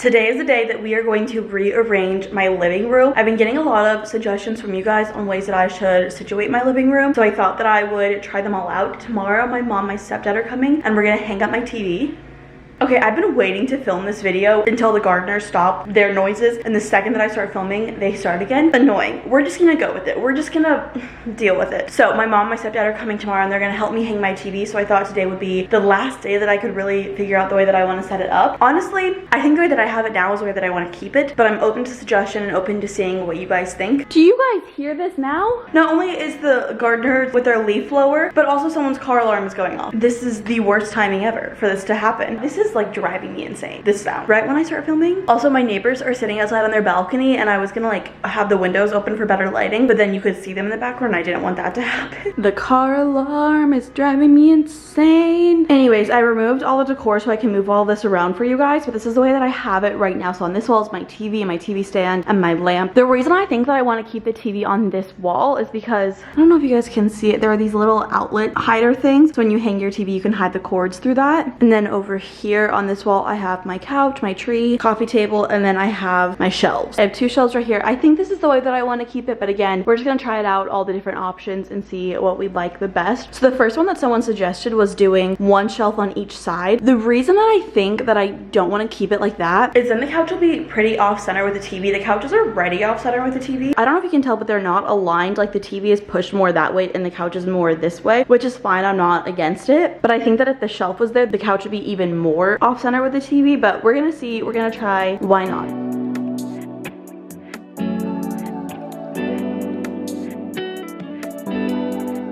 Today is the day that we are going to rearrange my living room. I've been getting a lot of suggestions from you guys on ways that I should situate my living room, so I thought that I would try them all out. Tomorrow, my mom, my stepdad are coming, and we're gonna hang up my TV. Okay, I've been waiting to film this video until the gardeners stop their noises, and the second that I start filming, they start again. Annoying. We're just gonna go with it. We're just gonna deal with it. So my mom, my stepdad are coming tomorrow, and they're gonna help me hang my TV, so I thought today would be the last day that I could really figure out the way that I wanna set it up. Honestly, I think the way that I have it now is the way that I wanna keep it, but I'm open to suggestion and open to seeing what you guys think. Do you guys hear this now? Not only is the gardener with their leaf blower, but also someone's car alarm is going off. This is the worst timing ever for this to happen. This is like driving me insane, this sound right when I start filming. Also, my neighbors are sitting outside on their balcony, and I was gonna like have the windows open for better lighting, but then you could see them in the background. I didn't want that to happen. The car alarm is driving me insane. Anyways, I removed all the decor so I can move all this around for you guys, but this is the way that I have it right now. So on this wall is my TV and my TV stand and my lamp. The reason I think that I want to keep the TV on this wall is because I don't know if you guys can see it, there are these little outlet hider things, so when you hang your TV you can hide the cords through that. And then over here on this wall I have my couch, my tree, coffee table, and then I have my shelves. I have two shelves right here. I think this is the way that I want to keep it, but again, we're just gonna try it out, all the different options, and see what we like the best. So the first one that someone suggested was doing one shelf on each side. The reason that I think that I don't want to keep it like that is then the couch will be pretty off center with the TV. The couches are already off center with the TV. I don't know if you can tell, but they're not aligned. Like the TV is pushed more that way and the couch is more this way, which is fine. I'm not against it, but I think that if the shelf was there, the couch would be even more off center with the TV, but we're gonna see, we're gonna try, why not?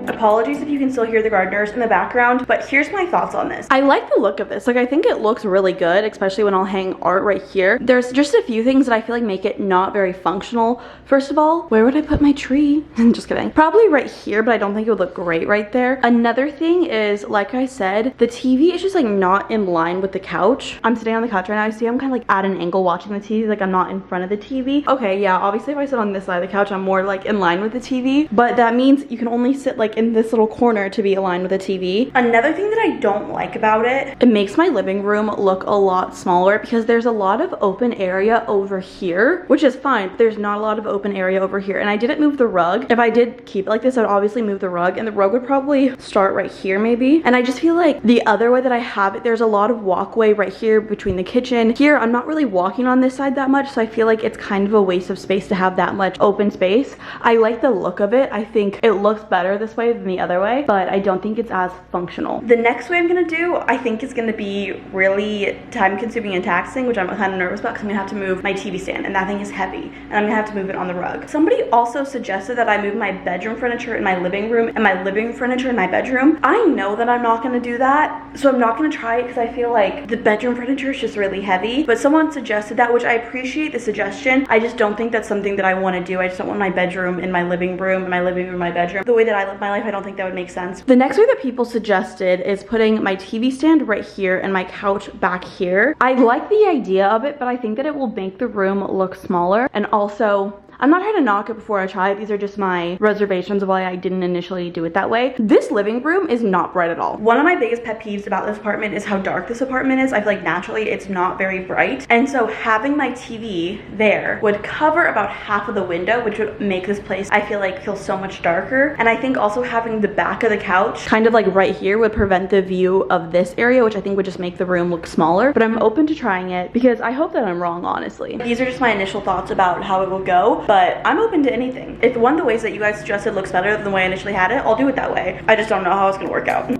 Apologies if you can still hear the gardeners in the background, but here's my thoughts on this. I like the look of this. Like, I think it looks really good, especially when I'll hang art right here. There's just a few things that I feel like make it not very functional. First of all, where would I put my tree? Just kidding. Probably right here, but I don't think it would look great right there. Another thing is, like I said, the TV is just like not in line with the couch. I'm sitting on the couch right now. I see I'm kind of like at an angle watching the TV, like I'm not in front of the TV. Okay, yeah, obviously if I sit on this side of the couch, I'm more like in line with the TV, but that means you can only sit like in this little corner to be aligned with the TV. Another thing that I don't like about it, it makes my living room look a lot smaller because there's a lot of open area over here, which is fine, but there's not a lot of open area over here. And I didn't move the rug. If I did keep it like this, I would obviously move the rug, and the rug would probably start right here maybe. And I just feel like the other way that I have it, there's a lot of walkway right here between the kitchen. Here, I'm not really walking on this side that much, so I feel like it's kind of a waste of space to have that much open space. I like the look of it. I think it looks better this way than the other way, but I don't think it's as functional. The next way I'm gonna do, I think is gonna be really time consuming and taxing, which I'm kind of nervous about because I'm gonna have to move my TV stand, and that thing is heavy, and I'm gonna have to move it on the rug. Somebody also suggested that I move my bedroom furniture in my living room and my living furniture in my bedroom. I know that I'm not gonna do that, so I'm not gonna try it because I feel like the bedroom furniture is just really heavy, but someone suggested that, which I appreciate the suggestion. I just don't think that's something that I want to do. I just don't want my bedroom in my living room and my living room in my bedroom. The way that I live my life, I don't think that would make sense. The next way that people suggested is putting my TV stand right here and my couch back here. I like the idea of it, but I think that it will make the room look smaller. And also, I'm not trying to knock it before I try it. These are just my reservations of why I didn't initially do it that way. This living room is not bright at all. One of my biggest pet peeves about this apartment is how dark this apartment is. I feel like naturally it's not very bright. And so having my TV there would cover about half of the window, which would make this place, I feel like, feel so much darker. And I think also having the back of the couch kind of like right here would prevent the view of this area, which I think would just make the room look smaller. But I'm open to trying it because I hope that I'm wrong, honestly. These are just my initial thoughts about how it will go, but I'm open to anything. If one of the ways that you guys suggested looks better than the way I initially had it, I'll do it that way. I just don't know how it's gonna work out.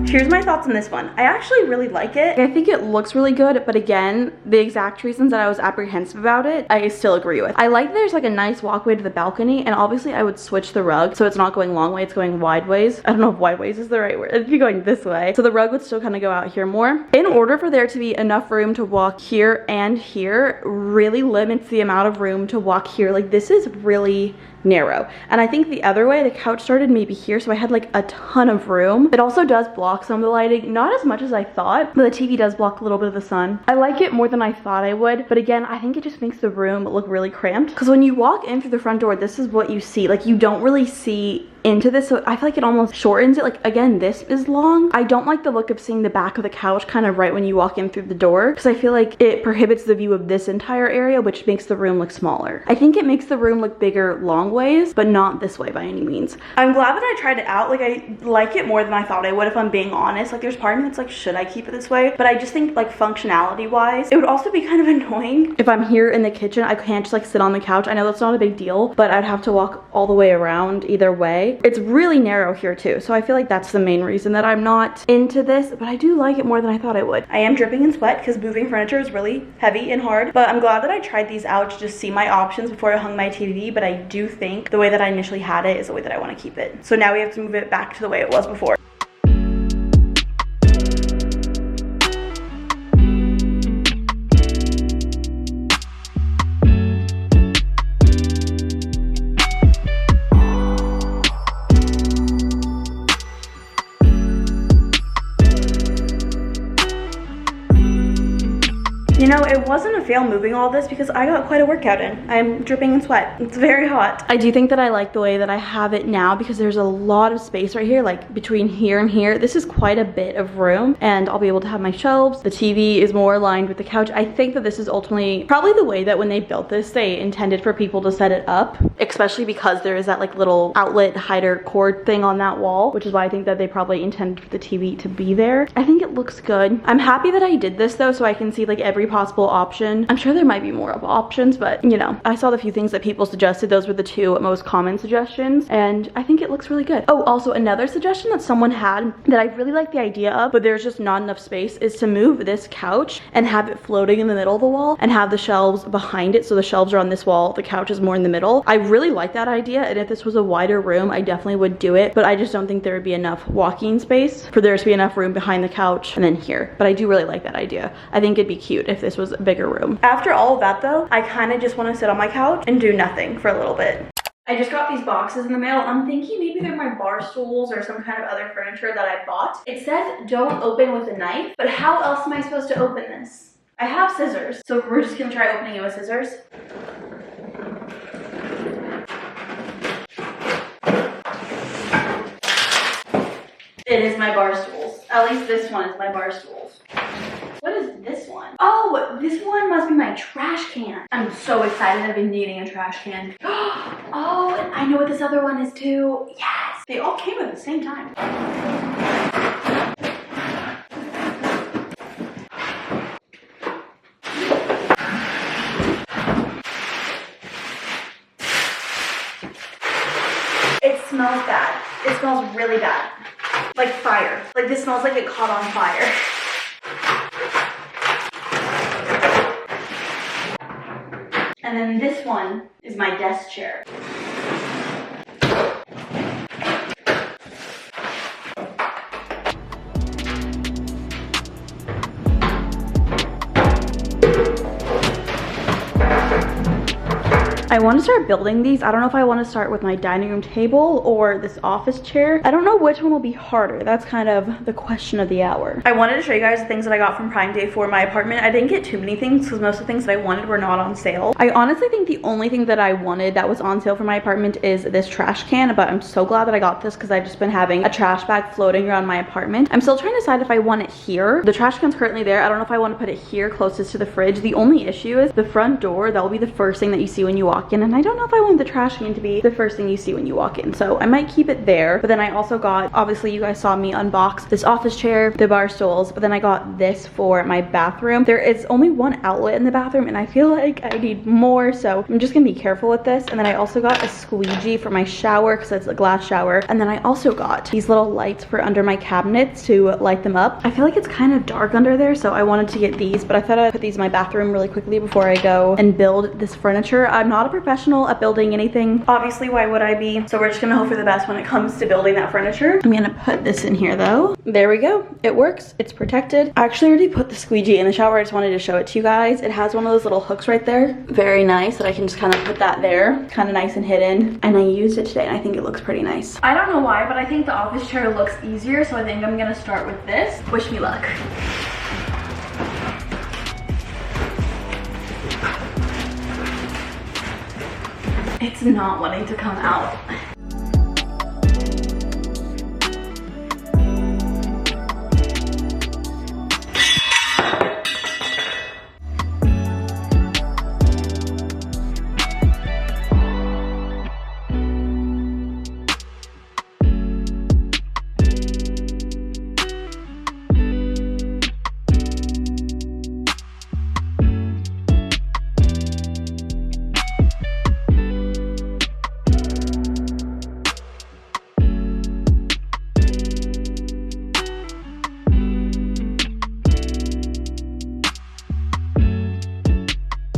Here's my thoughts on this one. I actually really like it. I think it looks really good, but again, the exact reasons that I was apprehensive about it, I still agree with. I like that there's like a nice walkway to the balcony, and obviously I would switch the rug so it's not going long way, it's going wide ways. I don't know if wide ways is the right word. It'd be going this way. So the rug would still kind of go out here more. In order for there to be enough room to walk here and here, really limits the amount of room to walk here. Like, this is really narrow. And I think the other way, the couch started maybe here, so I had like a ton of room. It also does block some of the lighting, not as much as I thought, but the TV does block a little bit of the sun. I like it more than I thought I would, but again, I think it just makes the room look really cramped, because when you walk in through the front door, this is what you see. Like, you don't really see into this, so I feel like it almost shortens it. Like, again, this is long. I don't like the look of seeing the back of the couch kind of right when you walk in through the door, because I feel like it prohibits the view of this entire area, which makes the room look smaller. I think it makes the room look bigger long ways, but not this way by any means. I'm glad that I tried it out. Like, I like it more than I thought I would, if I'm being honest. Like, there's part of me that's like, should I keep it this way? But I just think, like, functionality wise, it would also be kind of annoying if I'm here in the kitchen. I can't just like sit on the couch. I know that's not a big deal, but I'd have to walk all the way around either way. It's really narrow here too, so I feel like that's the main reason that I'm not into this, but I do like it more than I thought I would. I am dripping in sweat because moving furniture is really heavy and hard, but I'm glad that I tried these out to just see my options before I hung my TV. But I do think the way that I initially had it is the way that I want to keep it. So now we have to move it back to the way it was before. You know, it wasn't a fail moving all this because I got quite a workout in. I'm dripping in sweat. It's very hot. I do think that I like the way that I have it now because there's a lot of space right here, like between here and here. This is quite a bit of room, and I'll be able to have my shelves. The TV is more aligned with the couch. I think that this is ultimately probably the way that when they built this, they intended for people to set it up, especially because there is that like little outlet hider cord thing on that wall, which is why I think that they probably intended for the TV to be there. I think it looks good. I'm happy that I did this though, so I can see like every possible option. I'm sure there might be more of options, but you know, I saw the few things that people suggested. Those were the two most common suggestions, and I think it looks really good. Oh, also another suggestion that someone had that I really like the idea of, but there's just not enough space, is to move this couch and have it floating in the middle of the wall and have the shelves behind it. So the shelves are on this wall, the couch is more in the middle. I really like that idea, and if this was a wider room, I definitely would do it, but I just don't think there would be enough walking space for there to be enough room behind the couch and then here. But I do really like that idea. I think it'd be cute if this was a bigger room. After all of that though, I kind of just want to sit on my couch and do nothing for a little bit. I just got these boxes in the mail. I'm thinking maybe they're my bar stools or some kind of other furniture that I bought. It says don't open with a knife, but how else am I supposed to open this? I have scissors, so we're just gonna try opening it with scissors. It is my bar stools. At least this one is my bar stools. What is this one? Oh, this one must be my trash can. I'm so excited. I've been needing a trash can. Oh, and I know what this other one is too. Yes. They all came at the same time. It smells bad. It smells really bad. Like fire. Like this smells like it caught on fire. And then this one is my desk chair. I want to start building these. I don't know if I want to start with my dining room table or this office chair. I don't know which one will be harder. That's kind of the question of the hour. I wanted to show you guys the things that I got from Prime Day for my apartment. I didn't get too many things because most of the things that I wanted were not on sale. I honestly think the only thing that I wanted that was on sale for my apartment is this trash can, but I'm so glad that I got this because I've just been having a trash bag floating around my apartment. I'm still trying to decide if I want it here. The trash can's currently there. I don't know if I want to put it here closest to the fridge. The only issue is the front door. That will be the first thing that you see when you walk in, and I don't know if I want the trash can to be the first thing you see when you walk in, so I might keep it there. But then I also got, obviously you guys saw me unbox this office chair, the bar stools, but then I got this for my bathroom. There is only one outlet in the bathroom and I feel like I need more, so I'm just gonna be careful with this. And then I also got a squeegee for my shower because it's a glass shower, and then I also got these little lights for under my cabinets to light them up. I feel like it's kind of dark under there, so I wanted to get these, but I thought I'd put these in my bathroom really quickly before I go and build this furniture. I'm not a professional at building anything. Obviously, why would I be? So we're just gonna hope for the best when it comes to building that furniture. I'm gonna put this in here though. There we go. It works. It's protected. I actually already put the squeegee in the shower. I just wanted to show it to you guys. It has one of those little hooks right there. Very nice that I can just kind of put that there. Kind of nice and hidden. And I used it today and I think it looks pretty nice. I don't know why, but I think the office chair looks easier. So I think I'm gonna start with this. Wish me luck. It's not wanting to come out.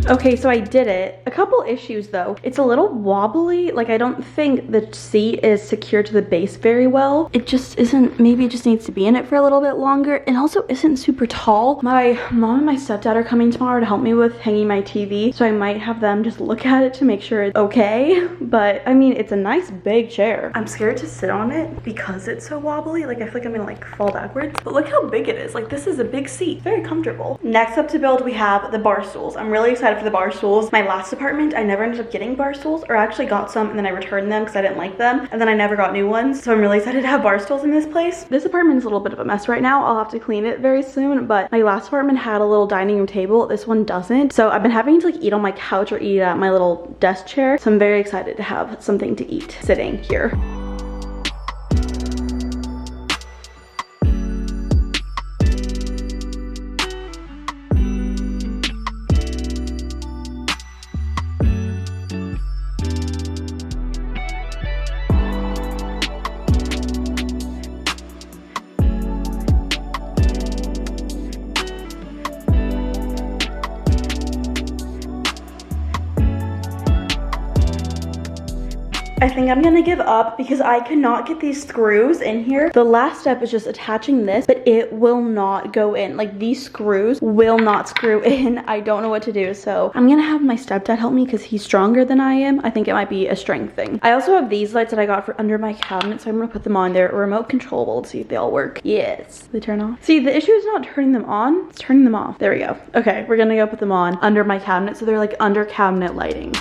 Okay, so I did it. A couple issues though. It's a little wobbly. Like I don't think the seat is secure to the base very well. It just isn't, maybe it just needs to be in it for a little bit longer. It also isn't super tall. My mom and my stepdad are coming tomorrow to help me with hanging my TV. So I might have them just look at it to make sure it's okay. But I mean, it's a nice big chair. I'm scared to sit on it because it's so wobbly. Like I feel like I'm gonna like fall backwards. But look how big it is. Like this is a big seat, very comfortable. Next up to build, we have the bar stools. I'm really excited for the bar stools. My last apartment, I never ended up getting bar stools, or I actually got some and then I returned them because I didn't like them, and then I never got new ones. So I'm really excited to have bar stools in this place. This apartment is a little bit of a mess right now. I'll have to clean it very soon, but my last apartment had a little dining room table. This one doesn't. So I've been having to like eat on my couch or eat at my little desk chair. So I'm very excited to have something to eat sitting here. I think I'm gonna give up because I cannot get these screws in here. The last step is just attaching this, but it will not go in. Like these screws will not screw in. I don't know what to do. So I'm gonna have my stepdad help me because he's stronger than I am. I think it might be a strength thing. I also have these lights that I got for under my cabinet. So I'm gonna put them on. They're remote controllable to see if they all work. Yes, they turn off. See, the issue is not turning them on, it's turning them off. There we go. Okay, we're gonna go put them on under my cabinet. So they're like under cabinet lighting.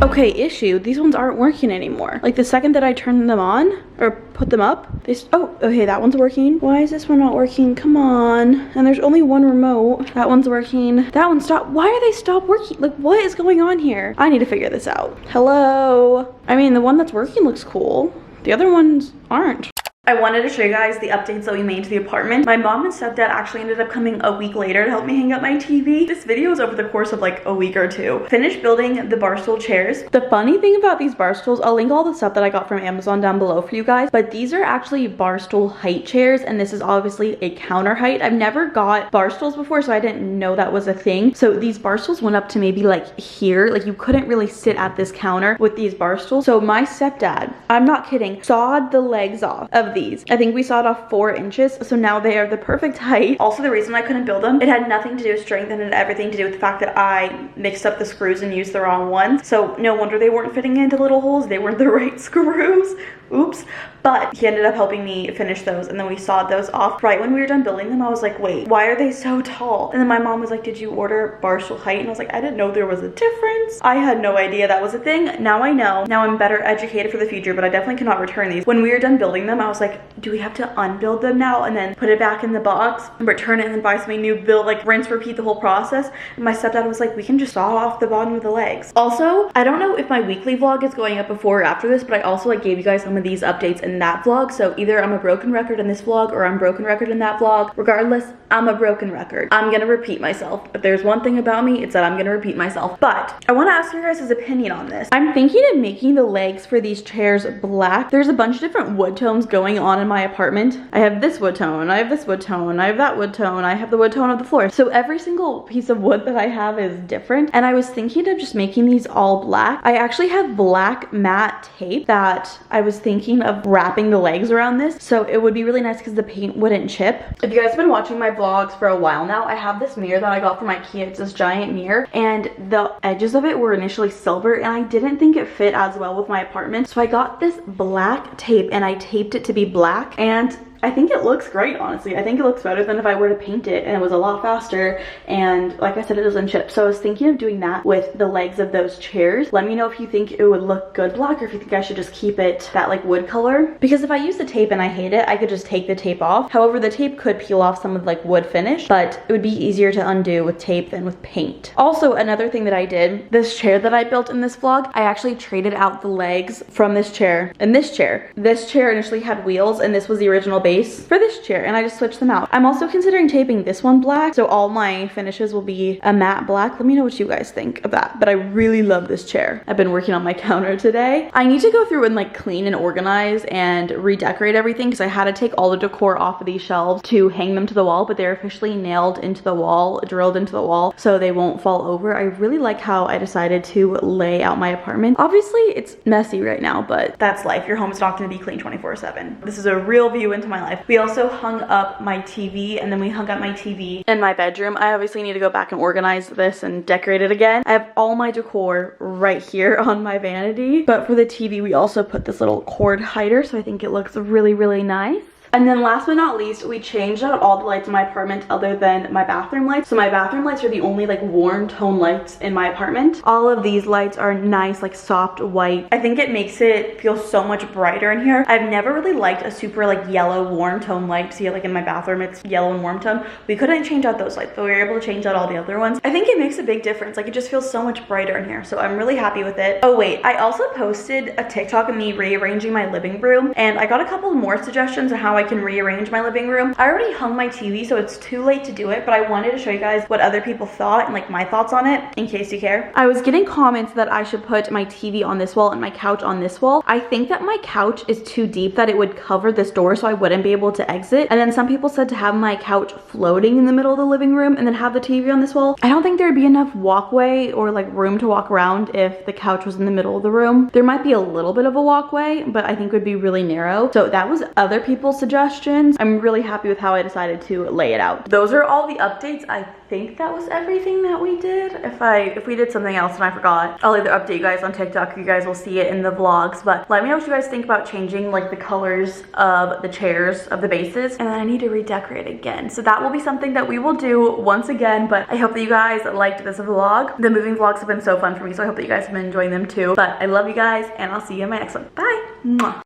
Okay, issue, these ones aren't working anymore. Like the second that I turn them on or put them up, oh, okay, that one's working. Why is this one not working? Come on. And there's only one remote. That one's working. That one stopped. Why are they stopped working? Like what is going on here? I need to figure this out. Hello? I mean, the one that's working looks cool. The other ones aren't. I wanted to show you guys the updates that we made to the apartment. My mom and stepdad actually ended up coming a week later to help me hang up my TV. This video is over the course of like a week or two. Finished building the bar stool chairs. The funny thing about these bar stools, I'll link all the stuff that I got from Amazon down below for you guys, but these are actually bar stool height chairs, and this is obviously a counter height. I've never got bar stools before, so I didn't know that was a thing. So these bar stools went up to maybe like here. Like you couldn't really sit at this counter with these bar stools. So my stepdad, I'm not kidding, sawed the legs off of these. I think we sawed off 4 inches, so now they are the perfect height. Also, the reason I couldn't build them, it had nothing to do with strength and it had everything to do with the fact that I mixed up the screws and used the wrong ones. So no wonder they weren't fitting into little holes. They weren't the right screws. Oops. But he ended up helping me finish those, and then we sawed those off. Right when we were done building them, I was like, wait, why are they so tall? And then my mom was like, did you order bar stool height? And I was like, I didn't know there was a difference. I had no idea that was a thing. Now I know. Now I'm better educated for the future, but I definitely cannot return these. When we were done building them, I was like, do we have to unbuild them now and then put it back in the box and return it and then buy something new, build, like rinse, repeat the whole process? And my stepdad was like, we can just saw off the bottom of the legs. Also, I don't know if my weekly vlog is going up before or after this, but I also like gave you guys some of these updates in that vlog. So either I'm a broken record in this vlog or I'm broken record in that vlog. Regardless, I'm a broken record. I'm gonna repeat myself. If there's one thing about me, it's that I'm gonna repeat myself. But I want to ask your guys' opinion on this. I'm thinking of making the legs for these chairs black. There's a bunch of different wood tones going going on in my apartment. I have this wood tone, I have this wood tone, I have that wood tone, I have the wood tone of the floor. So every single piece of wood that I have is different. And I was thinking of just making these all black. I actually have black matte tape that I was thinking of wrapping the legs around this. So it would be really nice because the paint wouldn't chip. If you guys have been watching my vlogs for a while now, I have this mirror that I got from IKEA. It's this giant mirror and the edges of it were initially silver and I didn't think it fit as well with my apartment. So I got this black tape and I taped it to be black, and I think it looks great, honestly. I think it looks better than if I were to paint it, and it was a lot faster, and like I said, it doesn't chip. So I was thinking of doing that with the legs of those chairs. Let me know if you think it would look good black or if you think I should just keep it that like wood color. Because if I use the tape and I hate it, I could just take the tape off. However, the tape could peel off some of the like wood finish, but it would be easier to undo with tape than with paint. Also, another thing that I did, this chair that I built in this vlog, I actually traded out the legs from this chair and this chair. This chair initially had wheels and this was the original base for this chair, and I just switched them out. I'm also considering taping this one black, so all my finishes will be a matte black. Let me know what you guys think of that, but I really love this chair. I've been working on my counter today. I need to go through and like clean and organize and redecorate everything because I had to take all the decor off of these shelves to hang them to the wall, but they're officially nailed into the wall, drilled into the wall, so they won't fall over. I really like how I decided to lay out my apartment. Obviously, it's messy right now, but that's life. Your home is not going to be clean 24/7. This is a real view into my life. We also hung up my TV, and then we hung up my TV in my bedroom. I obviously need to go back and organize this and decorate it again. I have all my decor right here on my vanity, but for the TV, we also put this little cord hider, so I think it looks really, really nice. And then last but not least, we changed out all the lights in my apartment other than my bathroom lights. So my bathroom lights are the only like warm tone lights in my apartment. All of these lights are nice, like soft white. I think it makes it feel so much brighter in here. I've never really liked a super like yellow warm tone light. See, like in my bathroom, it's yellow and warm tone. We couldn't change out those lights, but we were able to change out all the other ones. I think it makes a big difference. Like it just feels so much brighter in here. So I'm really happy with it. Oh wait, I also posted a TikTok of me rearranging my living room, and I got a couple more suggestions on how I can rearrange my living room. I already hung my TV, so it's too late to do it, but I wanted to show you guys what other people thought and like my thoughts on it in case you care. I was getting comments that I should put my TV on this wall and my couch on this wall. I think that my couch is too deep that it would cover this door so I wouldn't be able to exit. And then some people said to have my couch floating in the middle of the living room and then have the TV on this wall. I don't think there'd be enough walkway or like room to walk around if the couch was in the middle of the room. There might be a little bit of a walkway, but I think it would be really narrow. So that was other people's suggestions. I'm really happy with how I decided to lay it out. Those are all the updates. I think that was everything that we did. If we did something else and I forgot, I'll either update you guys on TikTok, you guys will see it in the vlogs, but let me know what you guys think about changing like the colors of the chairs, of the bases, and then I need to redecorate again. So that will be something that we will do once again, but I hope that you guys liked this vlog. The moving vlogs have been so fun for me, so I hope that you guys have been enjoying them too. But I love you guys, and I'll see you in my next one. Bye! Mwah.